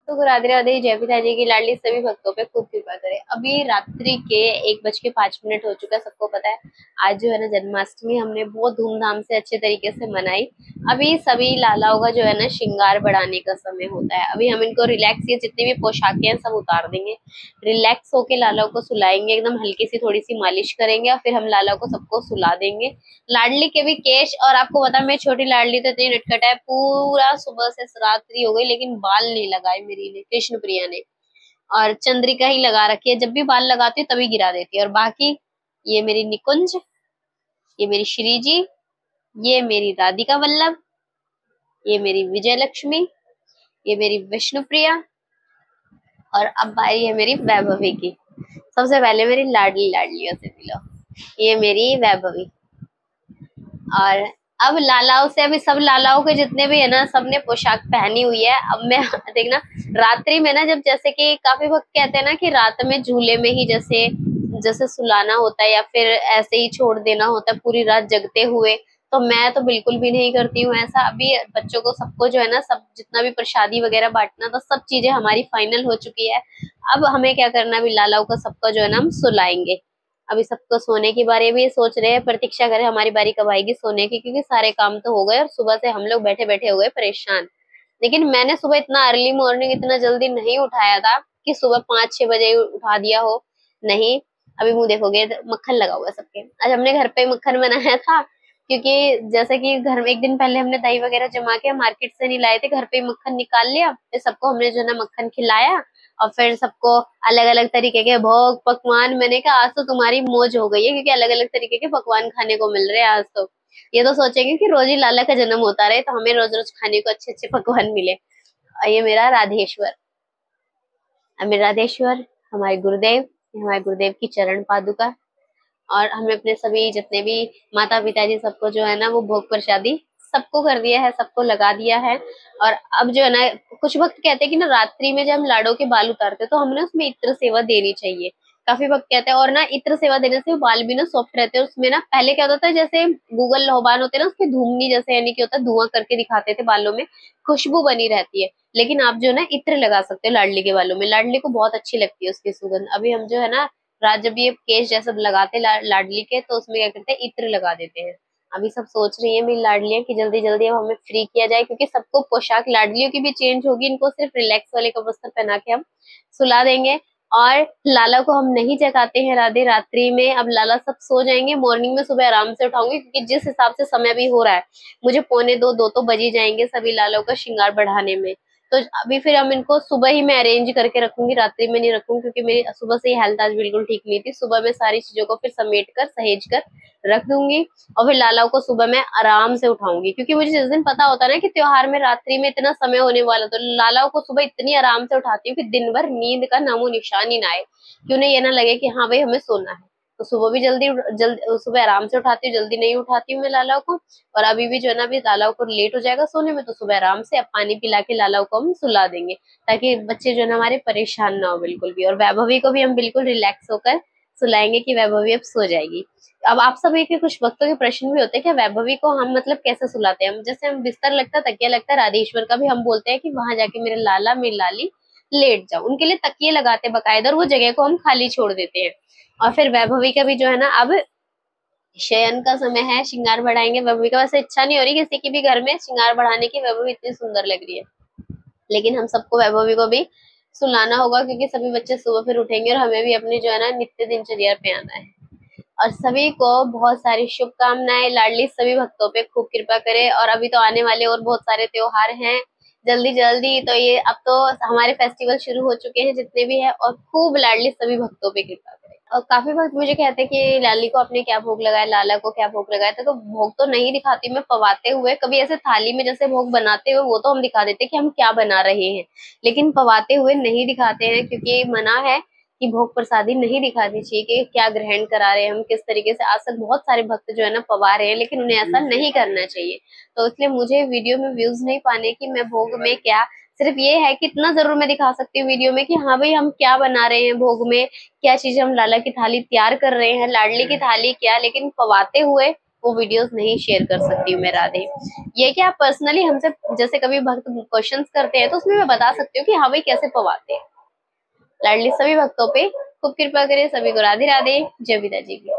तो राधे राधे, जय पिता जी की लाडली सभी भक्तों पे खूब कृपा करे। अभी रात्रि के 1:05 हो चुका है। सबको पता है आज जो है ना जन्माष्टमी हमने बहुत धूमधाम से अच्छे तरीके से मनाई। अभी सभी लालाओं का जो है ना श्रृंगार बढ़ाने का समय होता है। अभी हम इनको रिलैक्स, ये जितनी भी पोशाकें हैं सब उतार देंगे, रिलैक्स होके लालाओं को सुलाएंगे, एकदम हल्की सी थोड़ी सी मालिश करेंगे और फिर हम लालाओं को सबको सुला देंगे। लाडली के भी केश, और आपको पता है मेरी छोटी लाडली तो इतनी नटखट है, पूरा सुबह से रात्रि हो गई लेकिन बाल नहीं लगाए मेरी ने, कृष्ण प्रिया ने। और चंद्रिका ही लगा रखी है, जब भी बाल लगाती है तभी गिरा देती है। और बाकी ये मेरी निकुंज, ये मेरी श्री जी, ये मेरी राधिका वल्लभ, ये मेरी विजय लक्ष्मी, ये मेरी विष्णु प्रिया, और अब बारी है मेरी वैभवी की। सबसे पहले मेरी लाडली लाडलियों से मिलो, ये मेरी वैभवी। और अब लालाओं से, अभी सब लालाओं के जितने भी है ना सबने पोशाक पहनी हुई है। अब मैं देखना रात्रि में ना, जब जैसे कि काफी वक्त कहते हैं ना कि रात में झूले में ही जैसे जैसे सुलाना होता है या फिर ऐसे ही छोड़ देना होता है पूरी रात जगते हुए, तो मैं तो बिल्कुल भी नहीं करती हूँ ऐसा। अभी बच्चों को सबको जो है ना, सब जितना भी प्रसादी वगैरह बांटना था, सब चीजें हमारी फाइनल हो चुकी है। अब हमें क्या करना, अभी लालाओं को सबका जो है ना हम सुलाएंगे। अभी सबको सोने की बारी भी सोच रहे हैं, प्रतीक्षा करें हमारी बारी कब आएगी सोने की, क्योंकि सारे काम तो हो गए और सुबह से हम लोग बैठे बैठे हो गए परेशान। लेकिन मैंने सुबह इतना अर्ली मॉर्निंग इतना जल्दी नहीं उठाया था कि सुबह 5-6 बजे ही उठा दिया हो। नहीं, अभी मुंह देखोगे तो मक्खन लगा हुआ है सबके। आज हमने घर पे मक्खन बनाया था, क्योंकि जैसे कि घर में एक दिन पहले हमने दही वगैरह जमा के मार्केट से नहीं लाए थे, घर पे ही मक्खन निकाल लिया, फिर सबको हमने जो है ना मक्खन खिलाया। और फिर सबको अलग अलग तरीके के भोग पकवान, मैंने कहा आज तो तुम्हारी मौज हो गई है, क्योंकि अलग अलग तरीके के पकवान खाने को मिल रहे हैं आज तो। ये तो सोचेंगे कि रोज ही लाला का जन्म होता रहे, तो हमें रोज रोज खाने को अच्छे अच्छे पकवान मिले। और ये मेरा राधेश्वर, मेरे राधेश्वर हमारे गुरुदेव, ये हमारे गुरुदेव की चरण पादुका। और हमने अपने सभी जितने भी माता पिताजी सबको जो है ना वो भोग प्रसादी सबको कर दिया है, सबको लगा दिया है। और अब जो है ना, कुछ वक्त कहते हैं कि ना रात्रि में जब हम लाड़ों के बाल उतारते हैं तो हमें उसमें इत्र सेवा देनी चाहिए। काफी वक्त कहते हैं, और ना इत्र सेवा देने से बाल भी ना सॉफ्ट रहते हैं। उसमें ना पहले क्या होता था, जैसे गूगल लोबान होते हैं ना, उसके धूमनी जैसे, यानी कि होता है धुआं करके दिखाते थे बालों में, खुशबू बनी रहती है। लेकिन आप जो है ना इत्र लगा सकते हो लाडली के बालों में, लाडली को बहुत अच्छी लगती है उसकी सुगंध। अभी हम जो है ना रात जब ये केश जैसा लगाते लाडली के, तो उसमें क्या करते हैं इत्र लगा देते हैं। अभी सब सोच रही है मेरी लाडलियां कि जल्दी जल्दी अब हमें फ्री किया जाए, क्योंकि सबको पोशाक लाडलियों की भी चेंज होगी, इनको सिर्फ रिलैक्स वाले कपड़े पहना के हम सुला देंगे। और लाला को हम नहीं जगाते हैं राधे रात्रि में, अब लाला सब सो जाएंगे, मॉर्निंग में सुबह आराम से उठाऊंगी, क्योंकि जिस हिसाब से समय भी हो रहा है मुझे 1:45-2 तो बज ही जाएंगे सभी लालों का श्रृंगार बढ़ाने में। तो अभी फिर हम इनको सुबह ही मैं अरेंज करके रखूंगी, रात्रि में नहीं रखूंगी, क्योंकि मेरी सुबह से ही हेल्थ आज बिल्कुल ठीक नहीं थी। सुबह में सारी चीजों को फिर समेट कर सहेज कर रख दूंगी, और फिर लालाओं को सुबह मैं आराम से उठाऊंगी, क्योंकि मुझे जिस दिन पता होता है ना कि त्योहार में रात्रि में इतना समय होने वाला, तो लालाओं को सुबह इतनी आराम से उठाती हूँ कि दिन भर नींद का नामो निशान ही ना आए, कि उन्हें ये ना लगे कि हाँ भाई हमें सोना है। तो सुबह भी जल्दी सुबह आराम से उठाती हूँ, जल्दी नहीं उठाती हूँ मैं लालाओं को। और अभी भी जो है ना, अभी लालाओं को लेट हो जाएगा सोने में, तो सुबह आराम से अब पानी पिला के लालाओं को हम सुला देंगे, ताकि बच्चे जो है ना हमारे परेशान ना हो बिल्कुल भी। और वैभवी को भी हम बिल्कुल रिलैक्स होकर सुलाएंगे कि वैभवी अब सो जाएगी। अब आप सभी के कुछ वक्तों के प्रश्न भी होते हैं कि वैभवी को हम मतलब कैसे सुलाते हैं। हम जैसे हम बिस्तर लगता है, तकिया लगता है, राधेश्वर का भी हम बोलते हैं कि वहां जाके मेरे लाला मेरी लाली लेट जाओ, उनके लिए तकिए लगाते हैं बकायदा, और वो जगह को हम खाली छोड़ देते हैं। और फिर वैभवी का भी जो है ना अब शयन का समय है, श्रृंगार बढ़ाएंगे वैभवी का। वैसे इच्छा नहीं हो रही किसी की भी घर में श्रृंगार बढ़ाने की, वैभवी इतनी सुंदर लग रही है, लेकिन हम सबको वैभवी को भी सुलाना होगा, क्योंकि सभी बच्चे सुबह फिर उठेंगे और हमें भी अपनी जो है ना नित्य दिनचर्या पे आना है। और सभी को बहुत सारी शुभकामनाएं, लाडली सभी भक्तों पे खूब कृपा करे। और अभी तो आने वाले और बहुत सारे त्योहार हैं जल्दी जल्दी, तो ये अब तो हमारे फेस्टिवल शुरू हो चुके हैं जितने भी है, और खूब लाडली सभी भक्तों पे कृपा करे। और काफी भक्त मुझे कहते हैं कि लाली को आपने क्या भोग लगाया, लाला को क्या भोग लगाया था। तो भोग तो नहीं दिखाती मैं पवाते हुए, कभी ऐसे थाली में जैसे भोग बनाते हुए वो तो हम दिखा देते कि हम क्या बना रहे हैं, लेकिन पवाते हुए नहीं दिखाते हैं, क्योंकि मना है कि भोग प्रसादी नहीं दिखानी चाहिए कि क्या ग्रहण करा रहे हैं हम, किस तरीके से। आज तक बहुत सारे भक्त जो है ना पवा रहे हैं, लेकिन उन्हें ऐसा नहीं करना चाहिए। तो इसलिए मुझे वीडियो में व्यूज नहीं पाने की मैं भोग में क्या, सिर्फ ये है कि इतना जरूर मैं दिखा सकती हूँ वीडियो में कि हाँ भाई हम क्या बना रहे हैं भोग में, क्या चीज हम लाला की थाली तैयार कर रहे हैं, लाडली की थाली क्या, लेकिन पवाते हुए वो वीडियोस नहीं शेयर कर सकती हूँ मैं राधे। ये कि आप पर्सनली हमसे जैसे कभी भक्त क्वेश्चंस करते हैं तो उसमें मैं बता सकती हूँ कि हमें कैसे पवाते हैं। लाडली सभी भक्तों पे खूब कृपा करे, सभी को राधे राधे, जय पिताजी की।